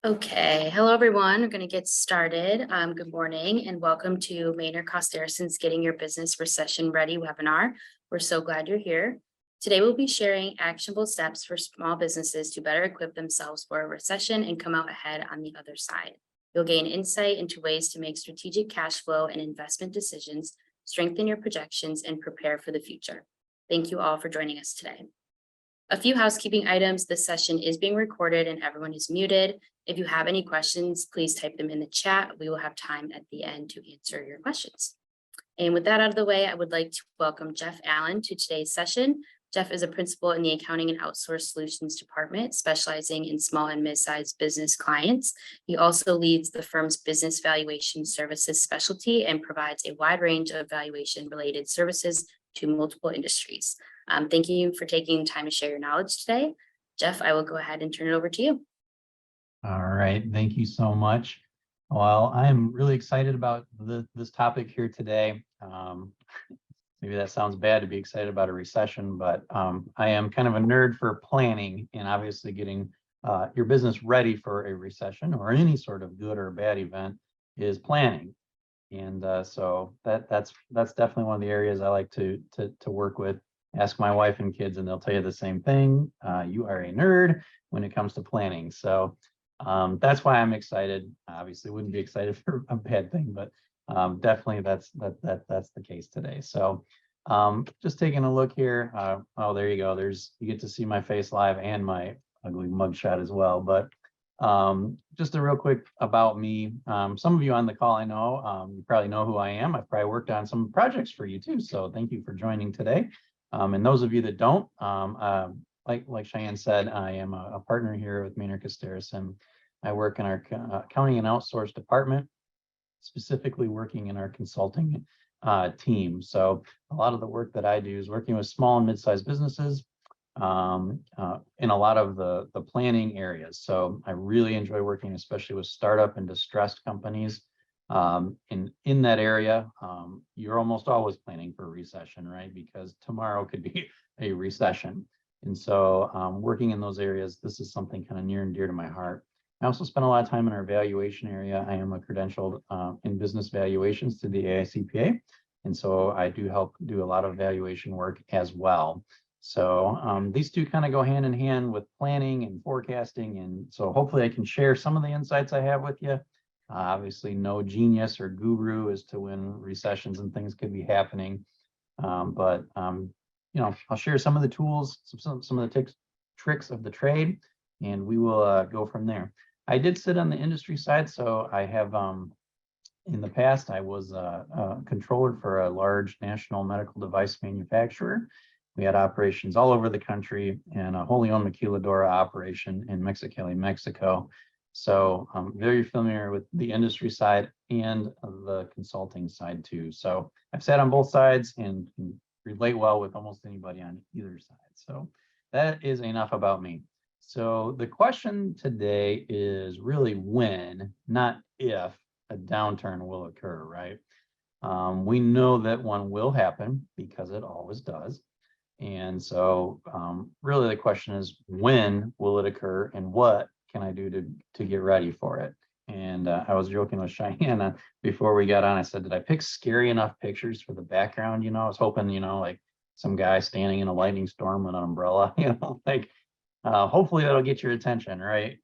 Okay, hello everyone. We're going to get started. Good morning and welcome to Maynard Costerisan's Getting Your Business Recession Ready webinar. We're so glad you're here. Today we'll be sharing actionable steps for small businesses to better equip themselves for a recession and come out ahead on the other side. You'll gain insight into ways to make strategic cash flow and investment decisions, strengthen your projections, and prepare for the future. Thank you all for joining us today. A few housekeeping items. This session is being recorded and everyone is muted. If you have any questions, please type them in the chat. We will have time at the end to answer your questions. And with that out of the way, I would like to welcome Jeff Allen to today's session. Jeff is a principal in the Accounting and Outsourced Solutions Department, specializing in small and mid-sized business clients. He also leads the firm's business valuation services specialty and provides a wide range of valuation-related services to multiple industries. Thank you for taking time to share your knowledge today. Jeff, I will go ahead and turn it over to you. All right, thank you so much. Well, I'm really excited about this topic here today. Maybe that sounds bad to be excited about a recession, but I am kind of a nerd for planning and obviously getting your business ready for a recession or any sort of good or bad event is planning. And so that's definitely one of the areas I like to work with. Ask my wife and kids and they'll tell you the same thing. You are a nerd when it comes to planning. So that's why I'm excited. Obviously wouldn't be excited for a bad thing, but definitely that's the case today. So just taking a look here. Oh, there you go. You get to see my face live and my ugly mugshot as well. But just a real quick about me. Some of you on the call I know, you probably know who I am. I've probably worked on some projects for you too. So thank you for joining today. And those of you that don't, like Cheyenne said, I am a partner here with Maynard Costerisan. I work in our accounting and outsource department, specifically working in our consulting team. So a lot of the work that I do is working with small and mid-sized businesses in a lot of the planning areas. So I really enjoy working, especially with startup and distressed companies. In that area, you're almost always planning for a recession, right? Because tomorrow could be a recession. And so working in those areas, this is something kind of near and dear to my heart. I also spend a lot of time in our valuation area. I am a credentialed in business valuations to the AICPA. And so I do help do a lot of valuation work as well. So these two kind of go hand in hand with planning and forecasting. And so hopefully I can share some of the insights I have with you. Obviously no genius or guru as to when recessions and things could be happening. But you know, I'll share some of the tools, some of the tricks of the trade, and we will go from there. I did sit on the industry side, so I have in the past, I was a controller for a large national medical device manufacturer. We had operations all over the country and a wholly owned maquiladora operation in Mexicali, Mexico. So I'm very familiar with the industry side and the consulting side too. So I've sat on both sides and can relate well with almost anybody on either side. So that is enough about me. So the question today is really when, not if, a downturn will occur, right? We know that one will happen because it always does. And so really the question is, when will it occur and what can I do to get ready for it? And I was joking with Cheyenne before we got on. I said, did I pick scary enough pictures for the background? You know, I was hoping, you know, like some guy standing in a lightning storm with an umbrella, you know, like hopefully that'll get your attention, right?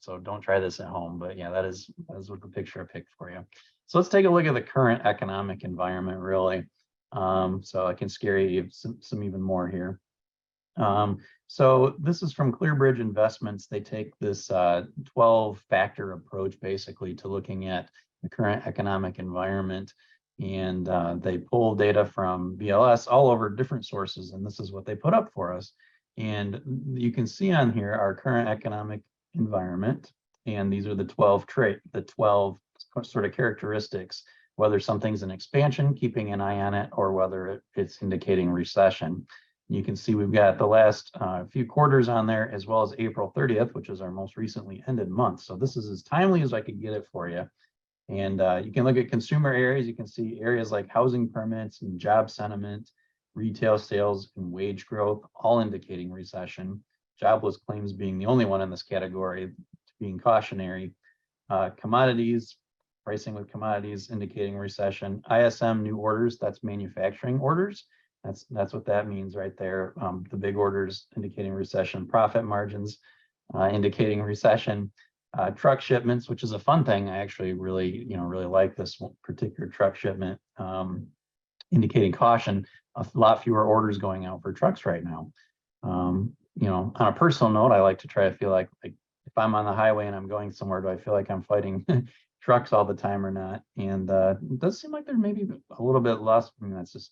So don't try this at home, but yeah, that is what the picture I picked for you. So let's take a look at the current economic environment, really. So I can scare you some even more here. So this is from ClearBridge Investments. They take this 12-factor approach basically to looking at the current economic environment. And they pull data from BLS all over different sources. And this is what they put up for us. And you can see on here our current economic environment. And these are the 12 sort of characteristics, whether something's an expansion, keeping an eye on it, or whether it's indicating recession. You can see we've got the last few quarters on there, as well as April 30th, which is our most recently ended month. So this is as timely as I could get it for you. And you can look at consumer areas. You can see areas like housing permits and job sentiment, retail sales and wage growth, all indicating recession. Jobless claims being the only one in this category being cautionary. Commodities, pricing with commodities indicating recession. ISM new orders, that's manufacturing orders. That's what that means right there. The big orders indicating recession. Profit margins indicating recession. Truck shipments, which is a fun thing. I actually really like this particular truck shipment, indicating caution. A lot fewer orders going out for trucks right now. On a personal note, I like to try to feel like if I'm on the highway and I'm going somewhere, do I feel like I'm fighting trucks all the time or not? And it does seem like there may be a little bit less. I mean, that's just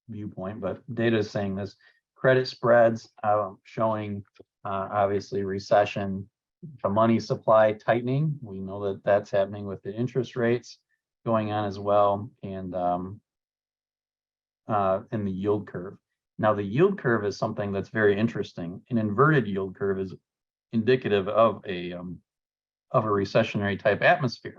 viewpoint, but data is saying this. Credit spreads showing obviously recession. The money supply tightening. We know that that's happening with the interest rates going on as well, and the yield curve. Now, the yield curve is something that's very interesting. An inverted yield curve is indicative of a recessionary type atmosphere.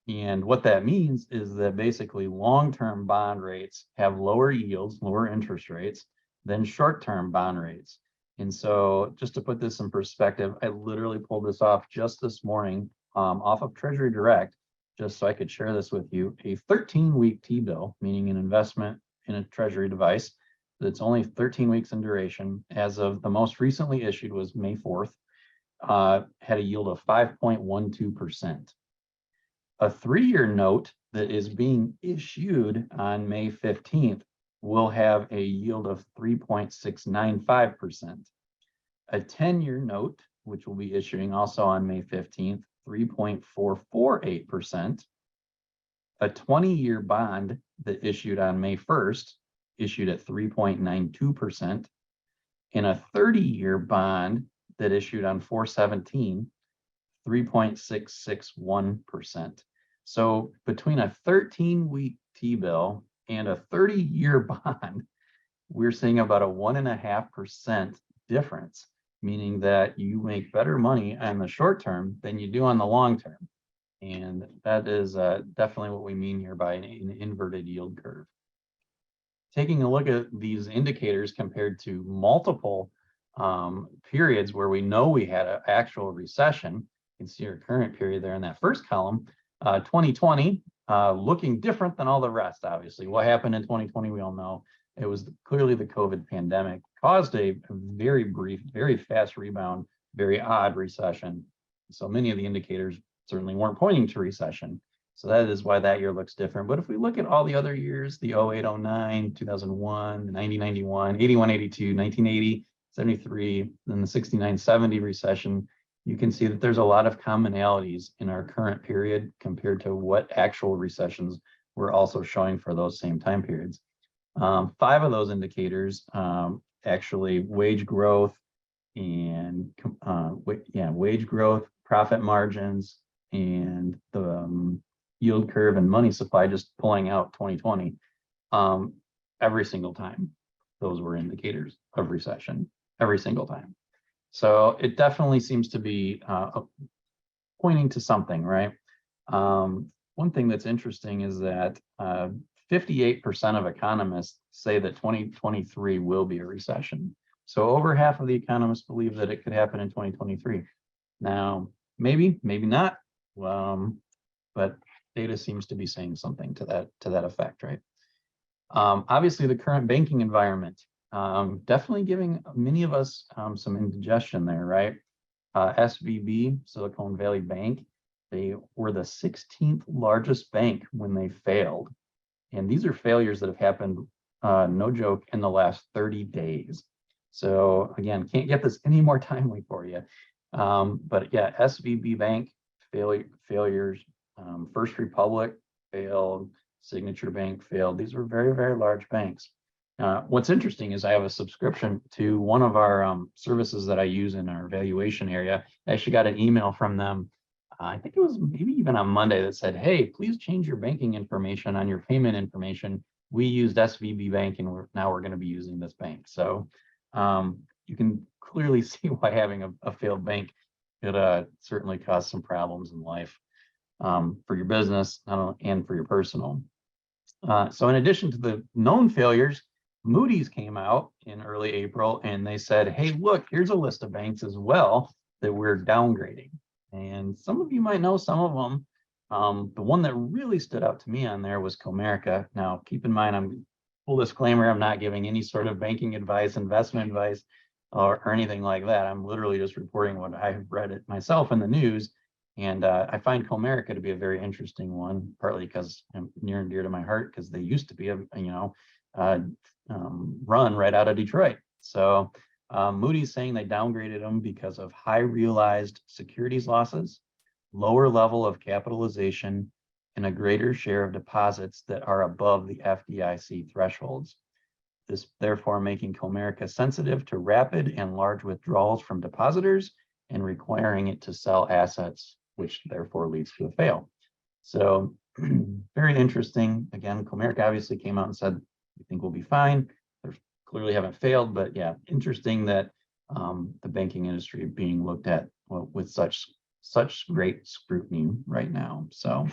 And what that means is that basically long-term bond rates have lower yields, lower interest rates than short-term bond rates. And so just to put this in perspective, I literally pulled this off just this morning off of Treasury Direct, just so I could share this with you. A 13-week T-bill, meaning an investment in a Treasury device that's only 13 weeks in duration, as of the most recently issued was May 4th, had a yield of 5.12%. A 3-year note that is being issued on May 15th will have a yield of 3.695%. A 10-year note, which will be issuing also on May 15th, 3.448%. A 20-year bond that issued on May 1st, issued at 3.92%. And a 30-year bond that issued on 4/17, 3.661%. So between a 13-week T-bill and a 30-year bond, we're seeing about a 1.5% difference, meaning that you make better money on the short term than you do on the long term. And that is definitely what we mean here by an inverted yield curve. Taking a look at these indicators compared to multiple periods where we know we had an actual recession, you can see our current period there in that first column. 2020 looking different than all the rest, obviously. What happened in 2020, we all know. It was clearly the COVID pandemic caused a very brief, very fast rebound, very odd recession. So many of the indicators certainly weren't pointing to recession. So that is why that year looks different. But if we look at all the other years, the 08, 09, 2001, 90, 91, 81, 82, 1980, 73, then the 69, 70 recession, you can see that there's a lot of commonalities in our current period compared to what actual recessions were also showing for those same time periods. 5 of those indicators, actually wage growth and wage growth, profit margins, and the yield curve and money supply, just pulling out 2020, every single time those were indicators of recession, every single time. So it definitely seems to be pointing to something, right? One thing that's interesting is that 58% of economists say that 2023 will be a recession. So over half of the economists believe that it could happen in 2023. Now, maybe not, but data seems to be saying something to that effect, right? Obviously, the current banking environment, definitely giving many of us some indigestion there, right? SVB, Silicon Valley Bank, they were the 16th largest bank when they failed. And these are failures that have happened, no joke, in the last 30 days. So again, can't get this any more timely for you. But yeah, SVB Bank failures, First Republic failed, Signature Bank failed. These were very, very large banks. What's interesting is I have a subscription to one of our services that I use in our valuation area. I actually got an email from them. I think it was maybe even on Monday that said, hey, please change your banking information on your payment information. We used SVB Bank and now we're going to be using this bank. So you can clearly see why having a failed bank could certainly cause some problems in life for your business and for your personal. So in addition to the known failures, Moody's came out in early April and they said, hey, look, here's a list of banks as well that we're downgrading. And some of you might know some of them. The one that really stood out to me on there was Comerica. Now, keep in mind, I'm full disclaimer, I'm not giving any sort of banking advice, investment advice, or anything like that. I'm literally just reporting what I've read it myself in the news. And I find Comerica to be a very interesting one, partly because I'm near and dear to my heart, because they used to be run right out of Detroit. So Moody's saying they downgraded them because of high realized securities losses, lower level of capitalization, and a greater share of deposits that are above the FDIC thresholds. This therefore making Comerica sensitive to rapid and large withdrawals from depositors and requiring it to sell assets, which therefore leads to a fail. So very interesting. Again, Comerica obviously came out and said, we think we'll be fine. They clearly haven't failed, but yeah, interesting that the banking industry being looked at with such great scrutiny right now. So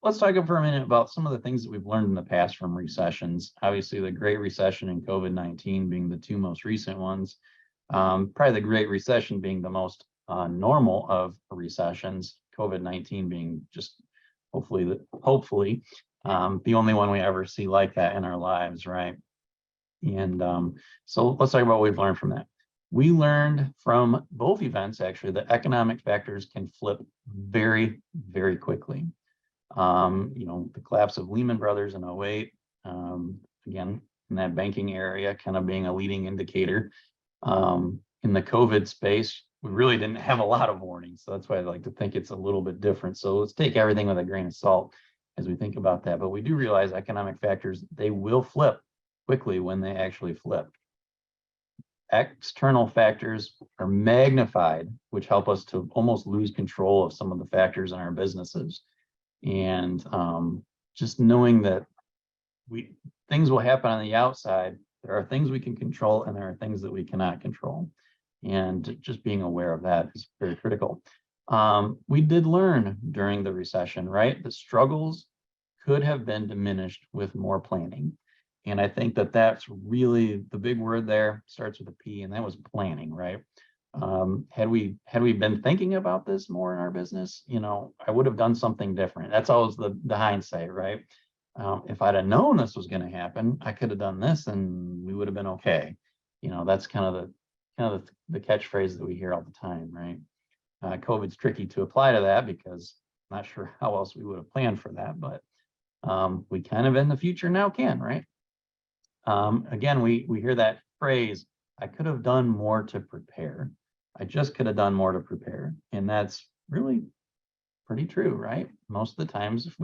let's talk for a minute about some of the things that we've learned in the past from recessions. Obviously, the Great Recession and COVID-19 being the two most recent ones. Probably the Great Recession being the most normal of recessions, COVID-19 being just hopefully the only one we ever see like that in our lives, right? And so let's talk about what we've learned from that. We learned from both events, actually, that economic factors can flip very, very quickly. The collapse of Lehman Brothers in 2008, again, in that banking area, kind of being a leading indicator. In the COVID space, we really didn't have a lot of warnings. So that's why I like to think it's a little bit different. So let's take everything with a grain of salt as we think about that. But we do realize economic factors, they will flip quickly when they actually flip. External factors are magnified, which help us to almost lose control of some of the factors in our businesses. And just knowing that things will happen on the outside, there are things we can control and there are things that we cannot control. And just being aware of that is very critical. We did learn during the recession, right? The struggles could have been diminished with more planning. And I think that that's really the big word there, starts with a P, and that was planning, right? Had we been thinking about this more in our business, I would have done something different. That's always the hindsight, right? If I'd have known this was going to happen, I could have done this and we would have been okay. That's kind of the catchphrase that we hear all the time, right? COVID's tricky to apply to that because I'm not sure how else we would have planned for that, but we kind of in the future now can, right? Again, we hear that phrase, I could have done more to prepare. I just could have done more to prepare. And that's really pretty true, right? Most of the times, if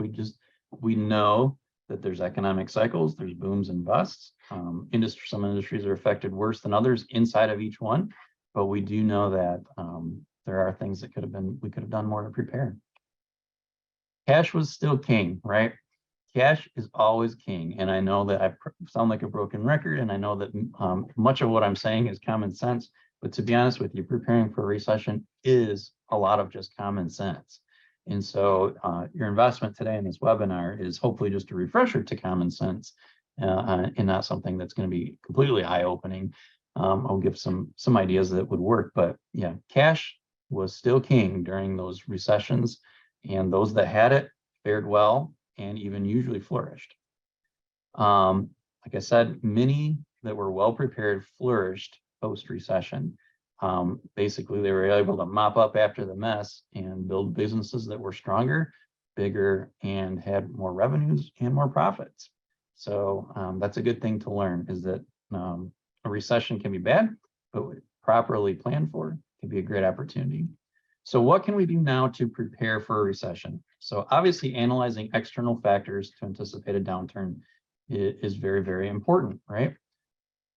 we know that there's economic cycles, there's booms and busts. Some industries are affected worse than others inside of each one, but we do know that there are things that we could have done more to prepare. Cash was still king, right? Cash is always king. And I know that I sound like a broken record, and I know that much of what I'm saying is common sense, but to be honest with you, preparing for a recession is a lot of just common sense. And so your investment today in this webinar is hopefully just a refresher to common sense and not something that's going to be completely eye-opening. I'll give some ideas that would work, but yeah, cash was still king during those recessions, and those that had it fared well and even usually flourished. Like I said, many that were well prepared flourished post-recession. Basically, they were able to mop up after the mess and build businesses that were stronger, bigger, and had more revenues and more profits. So that's a good thing to learn, is that a recession can be bad, but properly planned for can be a great opportunity. So what can we do now to prepare for a recession? So obviously analyzing external factors to anticipate a downturn is very, very important, right?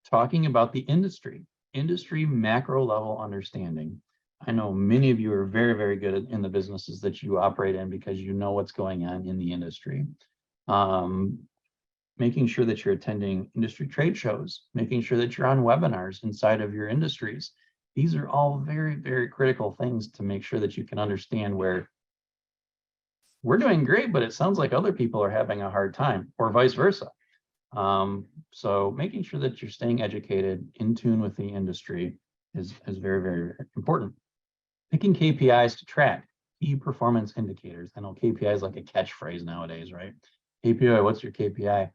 Talking about the industry macro level understanding. I know many of you are very, very good in the businesses that you operate in because you know what's going on in the industry. Making sure that you're attending industry trade shows, making sure that you're on webinars inside of your industries. These are all very, very critical things to make sure that you can understand where we're doing great, but it sounds like other people are having a hard time, or vice versa. So making sure that you're staying educated, in tune with the industry is very, very important. Picking KPIs to track, key performance indicators. I know KPI is like a catchphrase nowadays, right? KPI, what's your KPI?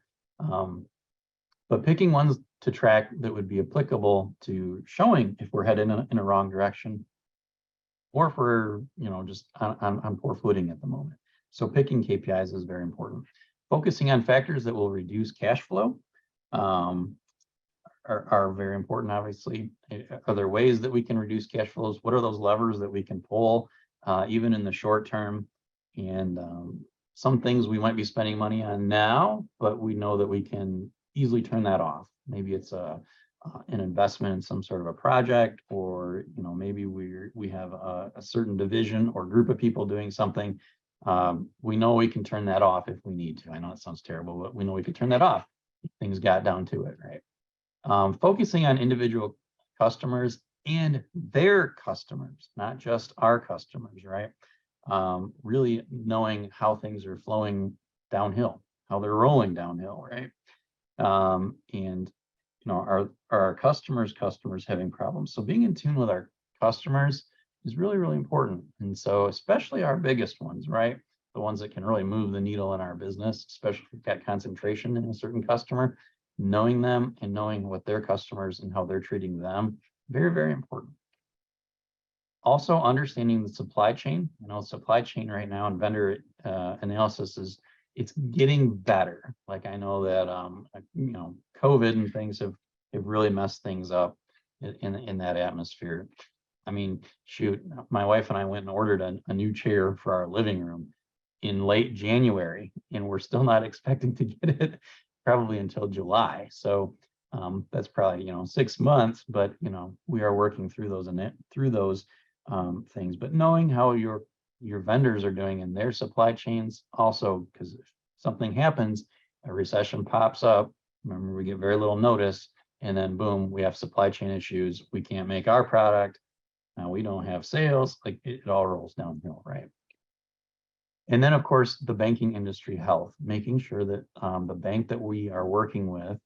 But picking ones to track that would be applicable to showing if we're headed in a wrong direction, or if we're, just on poor footing at the moment. So picking KPIs is very important. Focusing on factors that will reduce cash flow are very important, obviously. Are there ways that we can reduce cash flows? What are those levers that we can pull, even in the short term? And some things we might be spending money on now, but we know that we can easily turn that off. Maybe it's an investment in some sort of a project, or maybe we have a certain division or group of people doing something. We know we can turn that off if we need to. I know it sounds terrible, but we know we could turn that off if things got down to it, right? Focusing on individual customers and their customers, not just our customers, right? Really knowing how things are flowing downhill, how they're rolling downhill, right? And are our customers having problems? So being in tune with our customers is really, really important. And so especially our biggest ones, right? The ones that can really move the needle in our business, especially if we've got concentration in a certain customer, knowing them and knowing what their customers and how they're treating them, very, very important. Also understanding the supply chain. Supply chain right now and vendor analysis it's getting better. Like I know that COVID and things have really messed things up in that atmosphere. I mean, shoot, my wife and I went and ordered a new chair for our living room in late January, and we're still not expecting to get it probably until July. So that's probably 6 months, but we are working through those things. But knowing how your vendors are doing in their supply chains also, because if something happens, a recession pops up, remember we get very little notice, and then boom, we have supply chain issues. We can't make our product. Now we don't have sales, like it all rolls downhill, right? And then of course, the banking industry health, making sure that the bank that we are working with,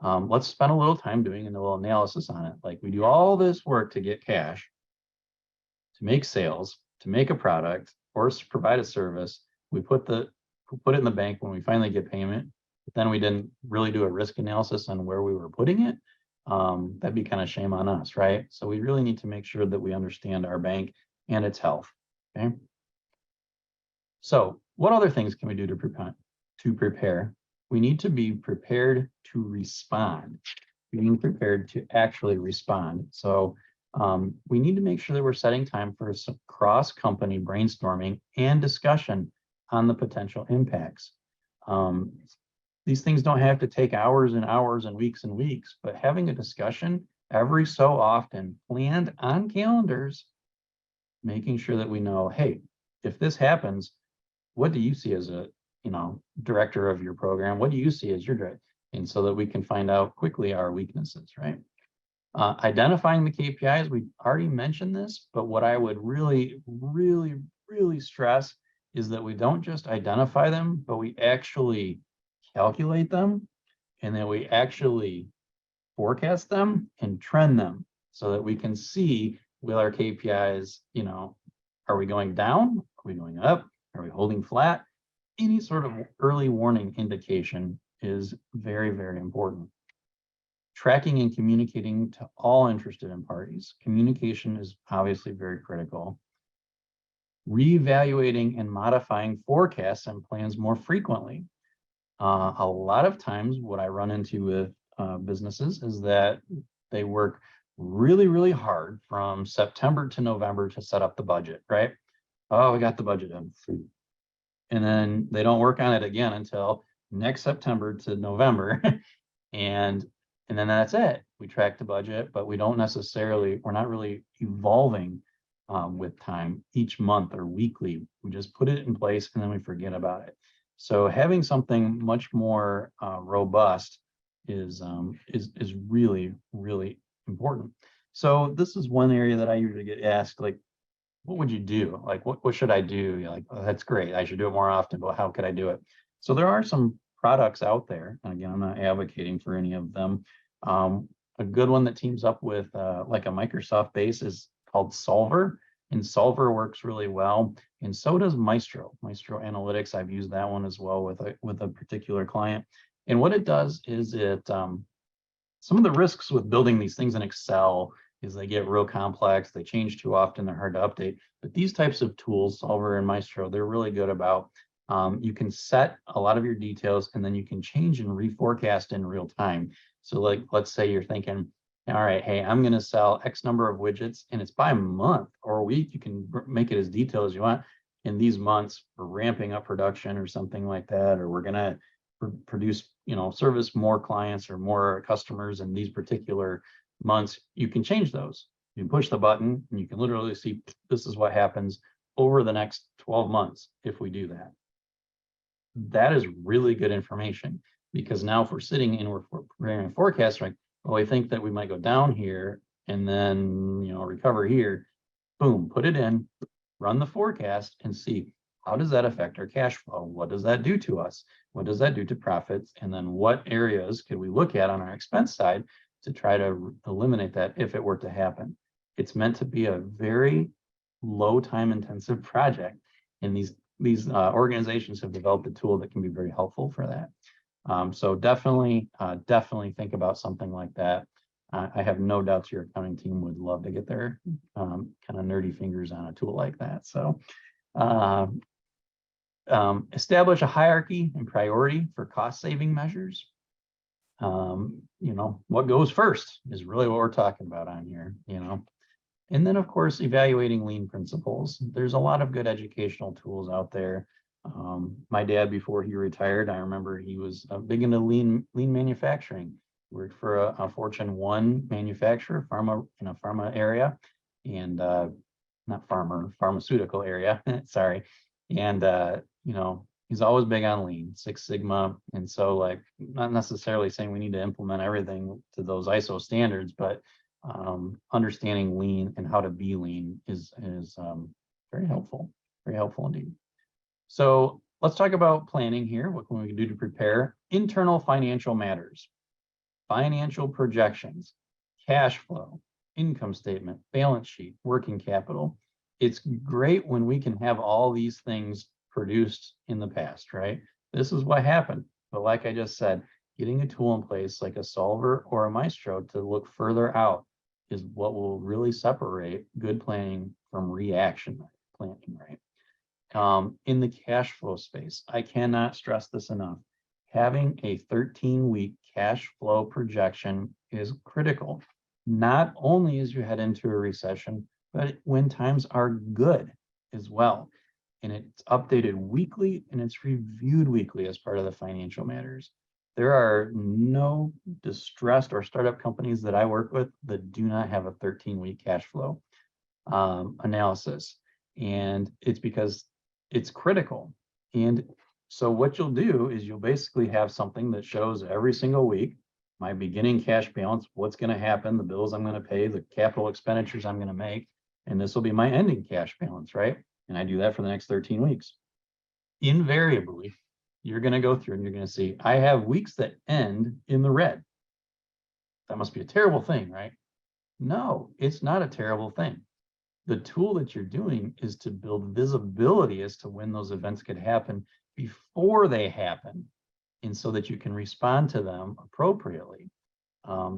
let's spend a little time doing a little analysis on it. Like we do all this work to get cash, to make sales, to make a product, or provide a service. We put it in the bank when we finally get payment, but then we didn't really do a risk analysis on where we were putting it. That'd be kind of shame on us, right? So we really need to make sure that we understand our bank and its health, okay? So what other things can we do to prepare? We need to be prepared to respond. Being prepared to actually respond. So we need to make sure that we're setting time for some cross-company brainstorming and discussion on the potential impacts. These things don't have to take hours and hours and weeks, but having a discussion every so often, planned on calendars, making sure that we know, hey, if this happens, what do you see as a director of your program? What do you see as your director? And so that we can find out quickly our weaknesses, right? Identifying the KPIs, we already mentioned this, but what I would really, really, really stress is that we don't just identify them, but we actually calculate them, and then we actually forecast them and trend them so that we can see with our KPIs, are we going down? Are we going up? Are we holding flat? Any sort of early warning indication is very, very important. Tracking and communicating to all interested in parties. Communication is obviously very critical. Reevaluating and modifying forecasts and plans more frequently. A lot of times what I run into with businesses is that they work really, really hard from September to November to set up the budget, right? Oh, we got the budget done. And then they don't work on it again until next September to November. and then that's it. We track the budget, but we're not really evolving with time each month or weekly. We just put it in place and then we forget about it. So having something much more robust is really, really important. So this is one area that I usually get asked, like, what would you do? Like, what should I do? You're like, oh, that's great. I should do it more often, but how could I do it? So there are some products out there. And again, I'm not advocating for any of them. A good one that teams up with like a Microsoft base is called Solver. And Solver works really well, and so does Maestro Analytics. I've used that one as well with a particular client. And what it does is some of the risks with building these things in Excel is they get real complex, they change too often, they're hard to update. But these types of tools, Solver and Maestro, they're really good about, you can set a lot of your details and then you can change and reforecast in real time. So like, let's say you're thinking, all right, hey, I'm going to sell X number of widgets and it's by month or a week. You can make it as detailed as you want. In these months, we're ramping up production or something like that, or we're going to produce, service more clients or more customers in these particular months. You can change those. You can push the button and you can literally see this is what happens over the next 12 months if we do that. That is really good information, because now if we're sitting and we're preparing a forecast, right, well, we think that we might go down here and then, recover here, boom, put it in, run the forecast and see, how does that affect our cash flow? What does that do to us? What does that do to profits? And then what areas could we look at on our expense side to try to eliminate that if it were to happen? It's meant to be a very low time intensive project. And these organizations have developed a tool that can be very helpful for that. So definitely think about something like that. I have no doubts your accounting team would love to get their kind of nerdy fingers on a tool like that. So establish a hierarchy and priority for cost saving measures. What goes first is really what we're talking about on here, And then, of course, evaluating lean principles. There's a lot of good educational tools out there. My dad, before he retired, I remember he was big into lean manufacturing. Worked for a Fortune 1 manufacturer, pharma area, and pharmaceutical area. Sorry, and he's always big on lean, Six Sigma, and so like not necessarily saying we need to implement everything to those ISO standards, but understanding lean and how to be lean is very helpful indeed. So let's talk about planning here. What can we do to prepare? Internal financial matters, financial projections, cash flow, income statement, balance sheet, working capital. It's great when we can have all these things produced in the past, right? This is what happened. But like I just said, getting a tool in place like a Solver or a Maestro to look further out is what will really separate good planning from reaction planning, right? In the cash flow space, I cannot stress this enough. Having a 13-week cash flow projection is critical, not only as you head into a recession, but when times are good as well. And it's updated weekly and it's reviewed weekly as part of the financial matters. There are no distressed or startup companies that I work with that do not have a 13-week cash flow analysis. And it's because it's critical. And so what you'll do is you'll basically have something that shows every single week, my beginning cash balance, what's going to happen, the bills I'm going to pay, the capital expenditures I'm going to make, and this will be my ending cash balance, right? And I do that for the next 13 weeks. Invariably, you're going to go through and you're going to see, I have weeks that end in the red. That must be a terrible thing, right? No, it's not a terrible thing. The tool that you're doing is to build visibility as to when those events could happen before they happen, and so that you can respond to them appropriately.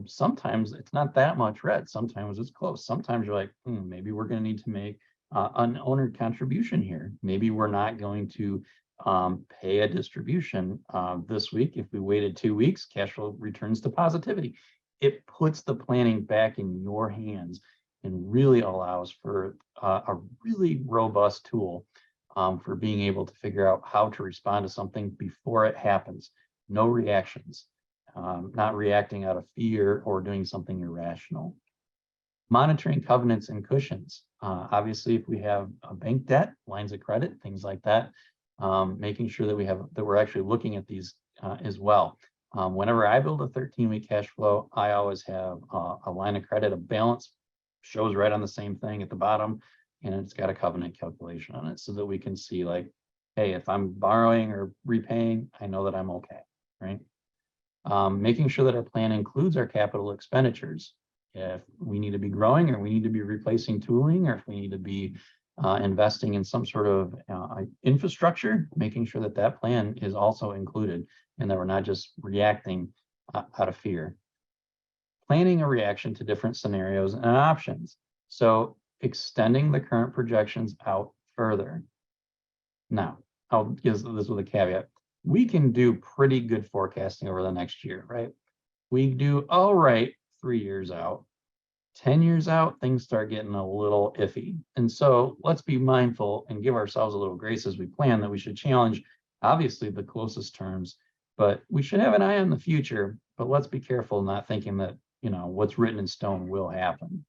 Sometimes it's not that much red. Sometimes it's close. Sometimes you're like, maybe we're going to need to make an owner contribution here. Maybe we're not going to pay a distribution this week. If we waited 2 weeks, cash flow returns to positivity. It puts the planning back in your hands and really allows for a really robust tool for being able to figure out how to respond to something before it happens. No reactions, not reacting out of fear or doing something irrational. Monitoring covenants and cushions. Obviously, if we have a bank debt, lines of credit, things like that, making sure that we're actually looking at these as well. Whenever I build a 13-week cash flow, I always have a line of credit, a balance, shows right on the same thing at the bottom, and it's got a covenant calculation on it so that we can see like, hey, if I'm borrowing or repaying, I know that I'm okay, right? Making sure that our plan includes our capital expenditures. if we need to be growing, or we need to be replacing tooling, or if we need to be investing in some sort of infrastructure, making sure that that plan is also included and that we're not just reacting out of fear. Planning a reaction to different scenarios and options. So extending the current projections out further. Now, I'll give this with a caveat. We can do pretty good forecasting over the next year, right? We do all right 3 years out. 10 years out, things start getting a little iffy. And so let's be mindful and give ourselves a little grace as we plan that we should challenge, obviously, the closest terms, but we should have an eye on the future. But let's be careful not thinking that, what's written in stone will happen.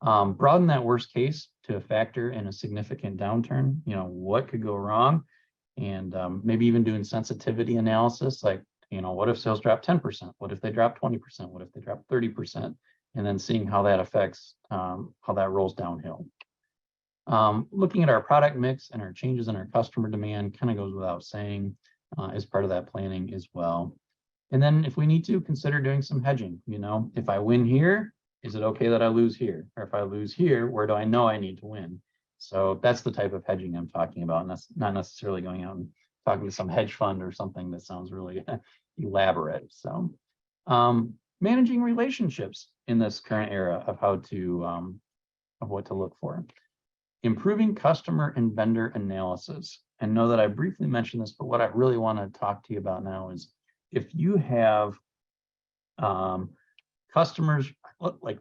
Broaden that worst case to a factor in a significant downturn. What could go wrong? And maybe even doing sensitivity analysis, like, what if sales drop 10%? What if they drop 20%? What if they drop 30%? And then seeing how that affects, how that rolls downhill. Looking at our product mix and our changes in our customer demand kind of goes without saying as part of that planning as well. And then if we need to, consider doing some hedging. If I win here, is it okay that I lose here? Or if I lose here, where do I know I need to win? So that's the type of hedging I'm talking about. And that's not necessarily going out and talking to some hedge fund or something that sounds really elaborate. So managing relationships in this current era of how to of what to look for. Improving customer and vendor analysis. And know that I briefly mentioned this, but what I really want to talk to you about now is if you have customers,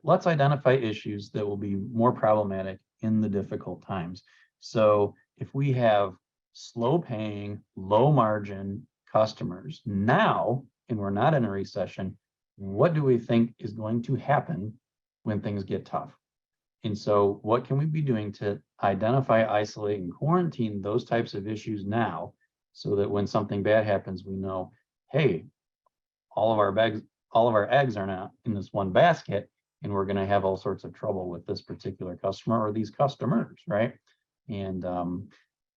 let's identify issues that will be more problematic in the difficult times. So if we have slow paying, low margin customers now, and we're not in a recession, what do we think is going to happen when things get tough? And so what can we be doing to identify, isolate, and quarantine those types of issues now so that when something bad happens, we know, hey, all of our eggs are not in this one basket, and we're going to have all sorts of trouble with this particular customer or these customers, right? And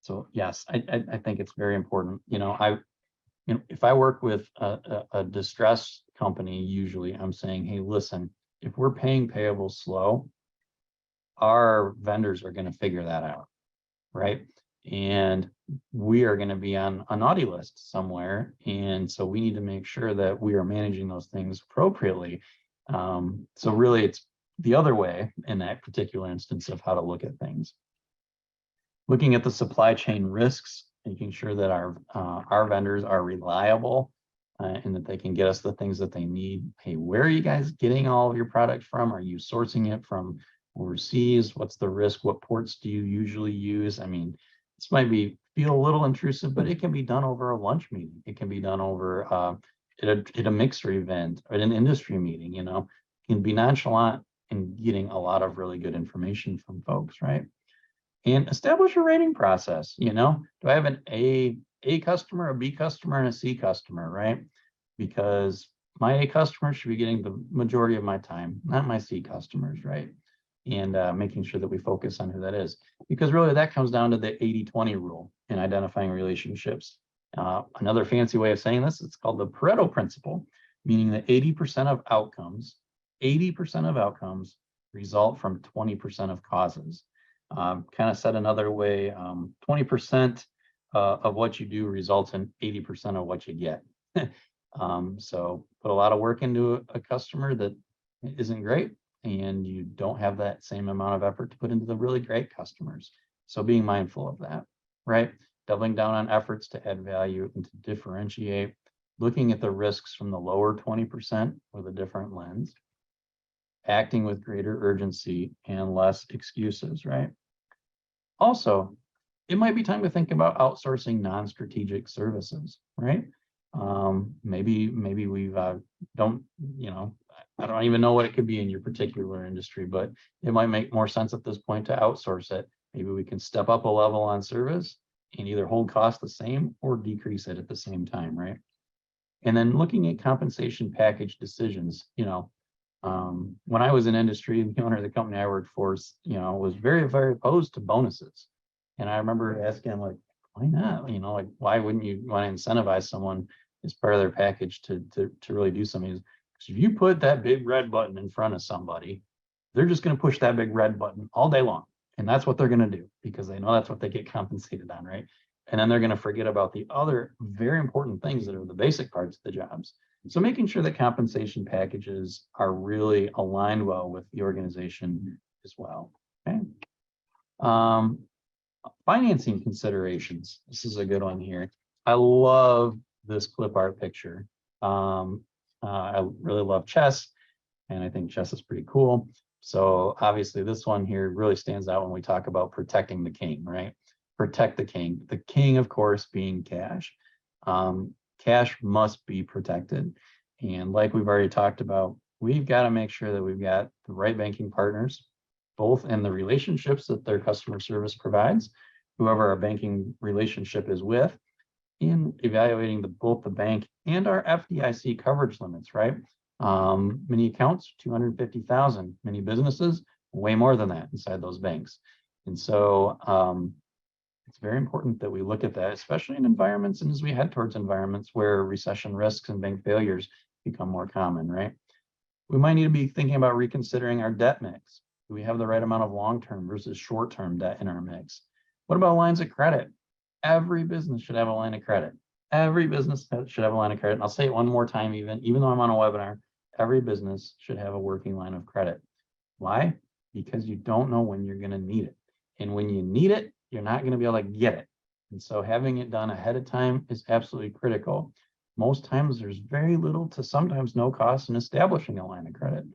so yes, I think it's very important. If I work with a distress company, usually I'm saying, hey, listen, if we're paying payables slow, our vendors are going to figure that out, right? And we are going to be on a naughty list somewhere. And so we need to make sure that we are managing those things appropriately. So really it's the other way in that particular instance of how to look at things. Looking at the supply chain risks, making sure that our vendors are reliable and that they can get us the things that they need. Hey, where are you guys getting all of your product from? Are you sourcing it from overseas? What's the risk? What ports do you usually use? I mean, this might feel a little intrusive, but it can be done over a lunch meeting. It can be done over at a mixer event or at an industry meeting. It can be nonchalant in getting a lot of really good information from folks, right? And establish a rating process. Do I have an A customer, a B customer, and a C customer, right? Because my A customer should be getting the majority of my time, not my C customers, right? And making sure that we focus on who that is. Because really that comes down to the 80-20 rule in identifying relationships. Another fancy way of saying this, it's called the Pareto principle, meaning that 80% of outcomes result from 20% of causes. Kind of said another way, 20% of what you do results in 80% of what you get. So put a lot of work into a customer that isn't great, and you don't have that same amount of effort to put into the really great customers. So being mindful of that, right? Doubling down on efforts to add value and to differentiate, looking at the risks from the lower 20% with a different lens, acting with greater urgency and less excuses, right? Also, it might be time to think about outsourcing non-strategic services, right? Maybe we've don't, I don't even know what it could be in your particular industry, but it might make more sense at this point to outsource it. Maybe we can step up a level on service and either hold costs the same or decrease it at the same time, right? And then looking at compensation package decisions, when I was in industry, the owner of the company I worked for, was very, very opposed to bonuses. And I remember asking him, like, why not? Why wouldn't you want to incentivize someone as part of their package to really do something? So if you put that big red button in front of somebody, they're just going to push that big red button all day long. And that's what they're going to do because they know that's what they get compensated on, right? And then they're going to forget about the other very important things that are the basic parts of the jobs. So making sure that compensation packages are really aligned well with the organization as well. Okay. Financing considerations. This is a good one here. I love this clip art picture. I really love chess, and I think chess is pretty cool. So obviously this one here really stands out when we talk about protecting the king, right? Protect the king. The king, of course, being cash. Cash must be protected. And like we've already talked about, we've got to make sure that we've got the right banking partners, both in the relationships that their customer service provides, whoever our banking relationship is with, in evaluating both the bank and our FDIC coverage limits, right? Many accounts, 250,000, many businesses, way more than that inside those banks. And so it's very important that we look at that, especially in environments and as we head towards environments where recession risks and bank failures become more common, right? We might need to be thinking about reconsidering our debt mix. Do we have the right amount of long-term versus short-term debt in our mix? What about lines of credit? Every business should have a line of credit. Every business should have a line of credit. And I'll say it one more time, even though I'm on a webinar, every business should have a working line of credit. Why? Because you don't know when you're going to need it. And when you need it, you're not going to be able to get it. And so having it done ahead of time is absolutely critical. Most times there's very little to sometimes no cost in establishing a line of credit.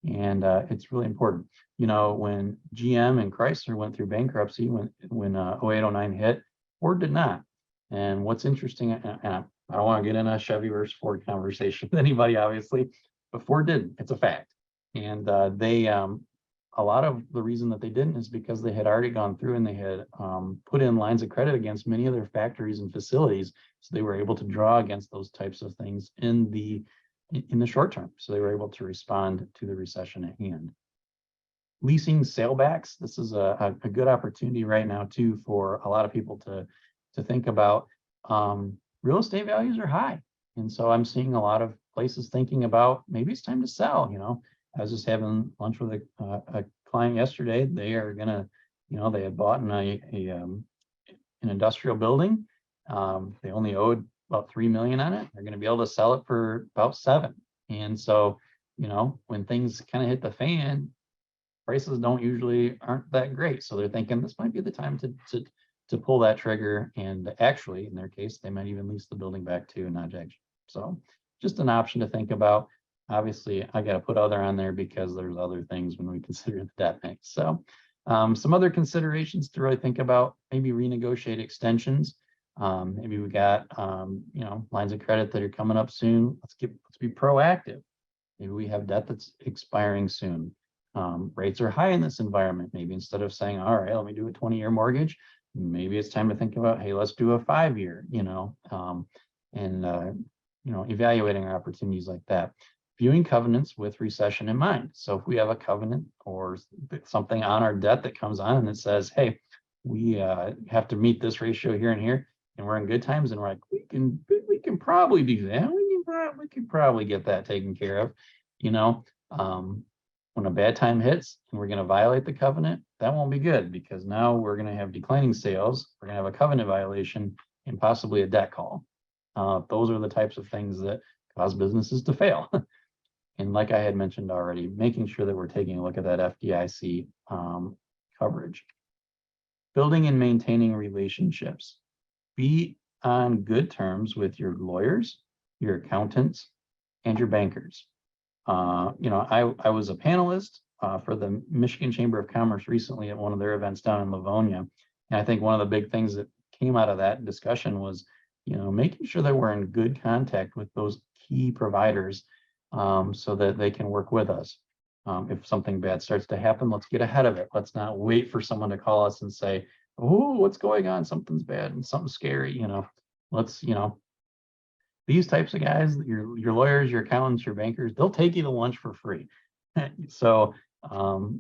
And it's really important. You know, when GM and Chrysler went through bankruptcy, when 0809 hit, Ford did not. And what's interesting, and I don't want to get in a Chevy versus Ford conversation with anybody, obviously, but Ford didn't. It's a fact. And a lot of the reason that they didn't is because they had already gone through and they had put in lines of credit against many of their factories and facilities. So they were able to draw against those types of things in the short term. So they were able to respond to the recession at hand. Leasing salebacks. This is a good opportunity right now too for a lot of people to think about. Real estate values are high. And so I'm seeing a lot of places thinking about maybe it's time to sell. You know, I was just having lunch with a client yesterday. They are gonna, they had bought in an industrial building. They only owed about $3 million on it. They're going to be able to sell it for about $7 million. And so, when things kind of hit the fan, prices aren't that great. So they're thinking this might be the time to pull that trigger. And actually, in their case, they might even lease the building back to Najeg. So just an option to think about. Obviously, I got to put other on there because there's other things when we consider the debt mix. So some other considerations to really think about, maybe renegotiate extensions. Maybe we got, lines of credit that are coming up soon. Let's be proactive. Maybe we have debt that's expiring soon. Rates are high in this environment. Maybe instead of saying, all right, let me do a 20-year mortgage, maybe it's time to think about, hey, let's do a 5-year, evaluating our opportunities like that. Viewing covenants with recession in mind. So if we have a covenant or something on our debt that comes on and it says, hey, we have to meet this ratio here and here, and we're in good times, and we're like, we can probably do that. We can probably get that taken care of. When a bad time hits and we're going to violate the covenant, that won't be good because now we're going to have declining sales. We're going to have a covenant violation and possibly a debt call. Those are the types of things that cause businesses to fail. And like I had mentioned already, making sure that we're taking a look at that FDIC coverage. Building and maintaining relationships. Be on good terms with your lawyers, your accountants, and your bankers. I was a panelist for the Michigan Chamber of Commerce recently at one of their events down in Livonia. And I think one of the big things that came out of that discussion was, making sure that we're in good contact with those key providers so that they can work with us. If something bad starts to happen, let's get ahead of it. Let's not wait for someone to call us and say, oh, what's going on? Something's bad and something's scary. These types of guys, your lawyers, your accountants, your bankers, they'll take you to lunch for free. So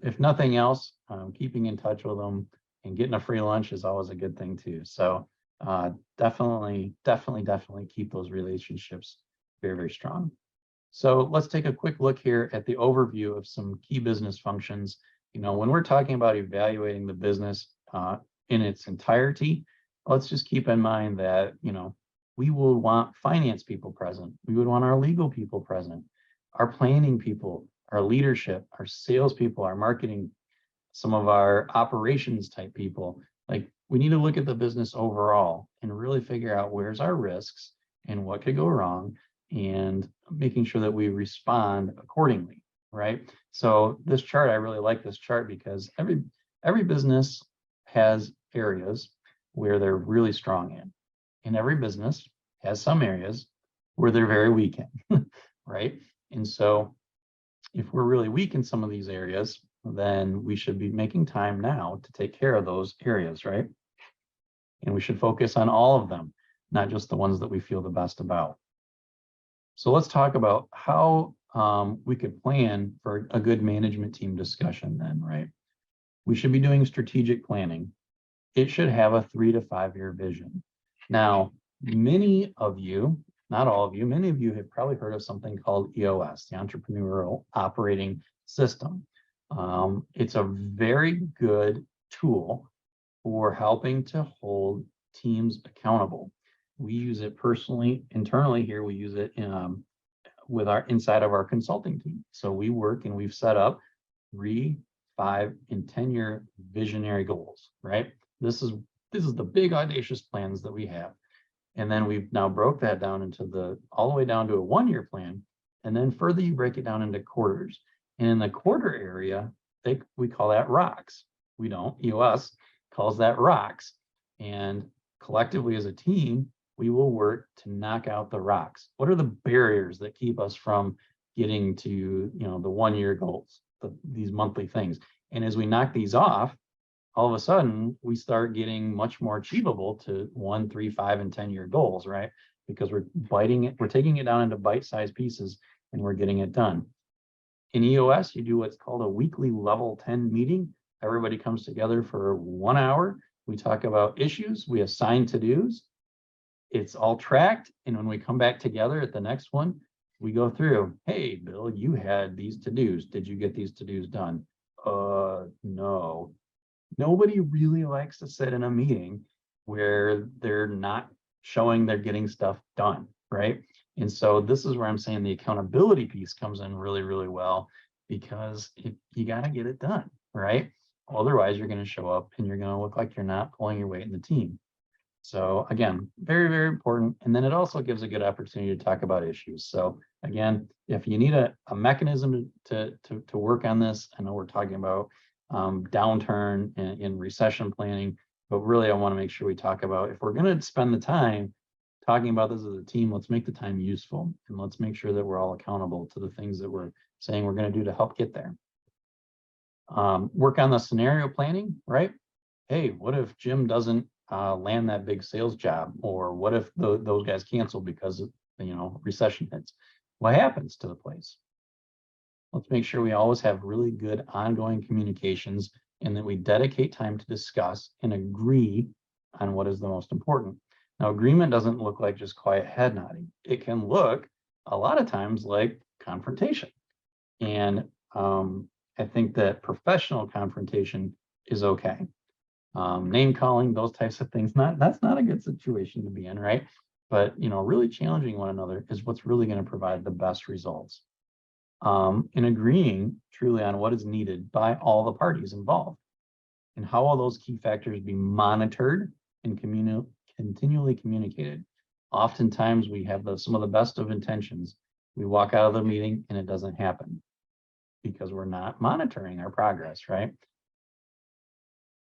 if nothing else, keeping in touch with them and getting a free lunch is always a good thing too. So definitely keep those relationships very, very strong. So let's take a quick look here at the overview of some key business functions. When we're talking about evaluating the business in its entirety, let's just keep in mind that, we will want finance people present. We would want our legal people present, our planning people, our leadership, our sales people, our marketing, some of our operations type people. Like, we need to look at the business overall and really figure out where's our risks and what could go wrong, and making sure that we respond accordingly, right? So this chart, I really like this chart because every business has areas where they're really strong in, and every business has some areas where they're very weak in, right? And so if we're really weak in some of these areas, then we should be making time now to take care of those areas, right? And we should focus on all of them, not just the ones that we feel the best about. So let's talk about how we could plan for a good management team discussion then, right? We should be doing strategic planning. It should have a 3 to 5 year vision. Now, many of you, not all of you, many of you have probably heard of something called EOS, the Entrepreneurial Operating System. It's a very good tool for helping to hold teams accountable. We use it personally, internally here, we use it with our inside of our consulting team. So we work and we've set up 3, 5, and 10-year visionary goals, right? This is the big audacious plans that we have. And then we've now broke that down into all the way down to a 1-year plan. And then further you break it down into quarters. And in the quarter area, we call that rocks. We don't, EOS calls that rocks. And collectively as a team, we will work to knock out the rocks. What are the barriers that keep us from getting to, the 1-year goals, these monthly things? And as we knock these off, all of a sudden we start getting much more achievable to 1, 3, 5, and 10-year goals, right? Because we're taking it down into bite-sized pieces and we're getting it done. In EOS, you do what's called a weekly level 10 meeting. Everybody comes together for 1 hour. We talk about issues, we assign to-dos. It's all tracked. And when we come back together at the next one, we go through, hey, Bill, you had these to-dos. Did you get these to-dos done? No. Nobody really likes to sit in a meeting where they're not showing they're getting stuff done, right? And so this is where I'm saying the accountability piece comes in really, really well, because you got to get it done, right? Otherwise, you're going to show up and you're going to look like you're not pulling your weight in the team. So again, very, very important. And then it also gives a good opportunity to talk about issues. So again, if you need a mechanism to work on this, I know we're talking about downturn in recession planning, but really I want to make sure we talk about, if we're going to spend the time talking about this as a team, let's make the time useful, and let's make sure that we're all accountable to the things that we're saying we're going to do to help get there. Work on the scenario planning, right? Hey, what if Jim doesn't land that big sales job? Or what if those guys cancel because recession hits? What happens to the place? Let's make sure we always have really good ongoing communications, and that we dedicate time to discuss and agree on what is the most important. Now, agreement doesn't look like just quiet head nodding. It can look a lot of times like confrontation. And I think that professional confrontation is okay. Name calling, those types of things, that's not a good situation to be in, right? But really challenging one another is what's really going to provide the best results. And agreeing truly on what is needed by all the parties involved, and how all those key factors be monitored and continually communicated. Oftentimes we have some of the best of intentions. We walk out of the meeting and it doesn't happen because we're not monitoring our progress, right?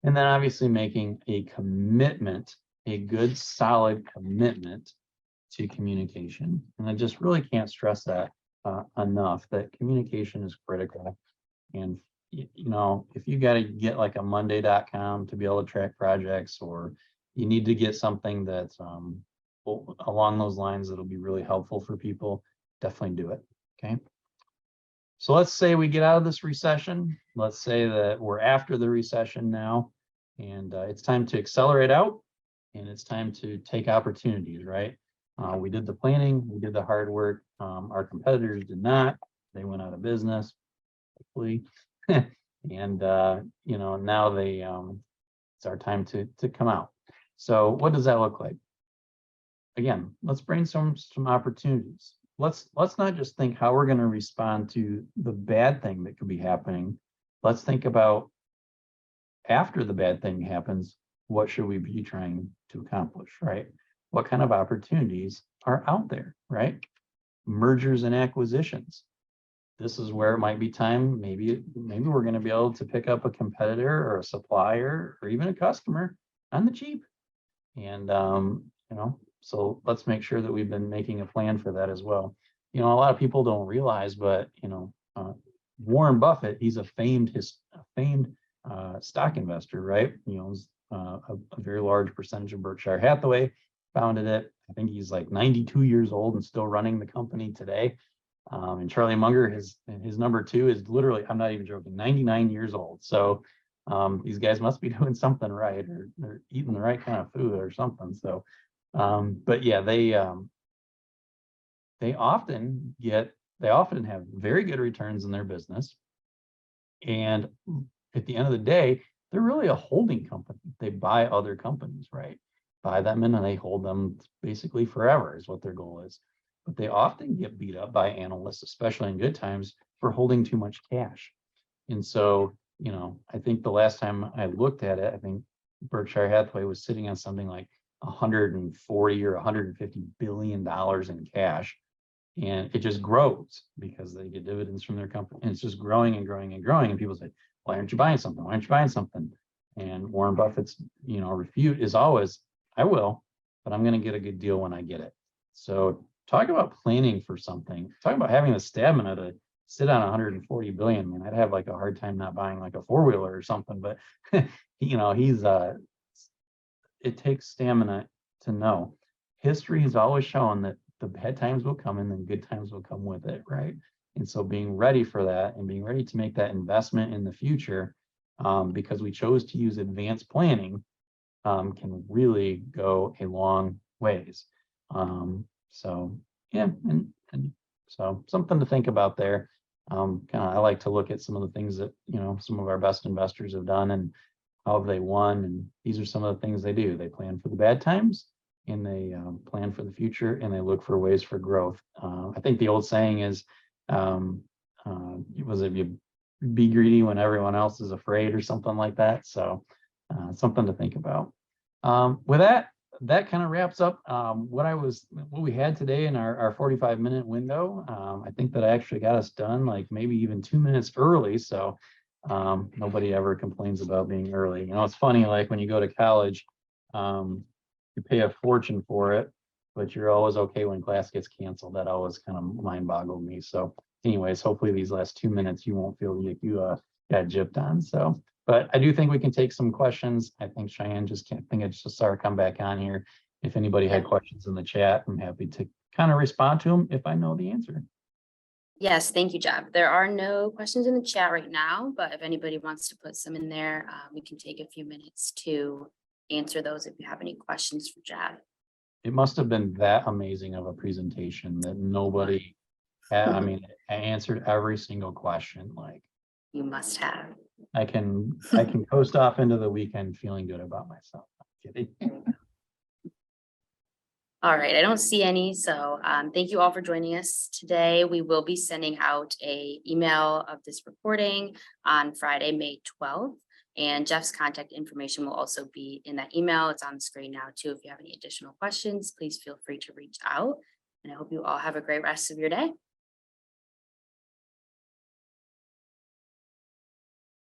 And then obviously making a commitment, a good solid commitment to communication. And I just really can't stress that enough, that communication is critical. And if you got to get like a monday.com to be able to track projects, or you need to get something that's along those lines that'll be really helpful for people, definitely do it. Okay. So let's say we get out of this recession. Let's say that we're after the recession now, and it's time to accelerate out, and it's time to take opportunities, right? We did the planning, we did the hard work. Our competitors did not. They went out of business, hopefully. And now it's our time to come out. So what does that look like? Again, let's brainstorm some opportunities. Let's not just think how we're going to respond to the bad thing that could be happening. Let's think about after the bad thing happens, what should we be trying to accomplish, right? What kind of opportunities are out there, right? Mergers and acquisitions. This is where it might be time. Maybe we're going to be able to pick up a competitor or a supplier or even a customer on the cheap. And so let's make sure that we've been making a plan for that as well. A lot of people don't realize, but Warren Buffett, he's a famed stock investor, right? He owns a very large percentage of Berkshire Hathaway, founded it. I think he's like 92 years old and still running the company today. And Charlie Munger, his number two is literally, I'm not even joking, 99 years old. So these guys must be doing something right, or they're eating the right kind of food or something. So, but yeah, they often have very good returns in their business. And at the end of the day, they're really a holding company. They buy other companies, right? Buy them in and they hold them basically forever is what their goal is. But they often get beat up by analysts, especially in good times, for holding too much cash. And so, I think the last time I looked at it, I think Berkshire Hathaway was sitting on something like 140 or 150 billion dollars in cash. And it just grows because they get dividends from their company. And it's just growing and growing and growing. And people say, why aren't you buying something? Why aren't you buying something? And Warren Buffett's, refute is always, I will, but I'm going to get a good deal when I get it. So talk about planning for something. Talk about having the stamina to sit on 140 billion. I mean, I'd have like a hard time not buying like a four-wheeler or something, but it takes stamina to know. History has always shown that the bad times will come and then good times will come with it, right? And so being ready for that and being ready to make that investment in the future, because we chose to use advanced planning, can really go a long ways. So yeah, and so something to think about there. I like to look at some of the things that some of our best investors have done and how have they won, and these are some of the things they do. They plan for the bad times, and they plan for the future, and they look for ways for growth. I think the old saying is, was it you be greedy when everyone else is afraid or something like that? So something to think about. With that kind of wraps up what we had today in our 45-minute window. I think that I actually got us done like maybe even 2 minutes early. So nobody ever complains about being early. It's funny, like when you go to college, you pay a fortune for it, but you're always okay when class gets canceled. That always kind of mind boggled me. So anyways, hopefully these last 2 minutes, you won't feel like you got gypped on. So, but I do think we can take some questions. I think Cheyenne I just saw her come back on here. If anybody had questions in the chat, I'm happy to kind of respond to them if I know the answer. Yes, thank you, Jeff. There are no questions in the chat right now, but if anybody wants to put some in there, we can take a few minutes to answer those if you have any questions for Jeff. It must have been that amazing of a presentation that nobody had. I mean, I answered every single question. Like, you must have. I can coast off into the weekend feeling good about myself. I'm kidding. All right, I don't see any. So thank you all for joining us today. We will be sending out an email of this recording on Friday, May 12th. And Jeff's contact information will also be in that email. It's on the screen now too. If you have any additional questions, please feel free to reach out. And I hope you all have a great rest of your day.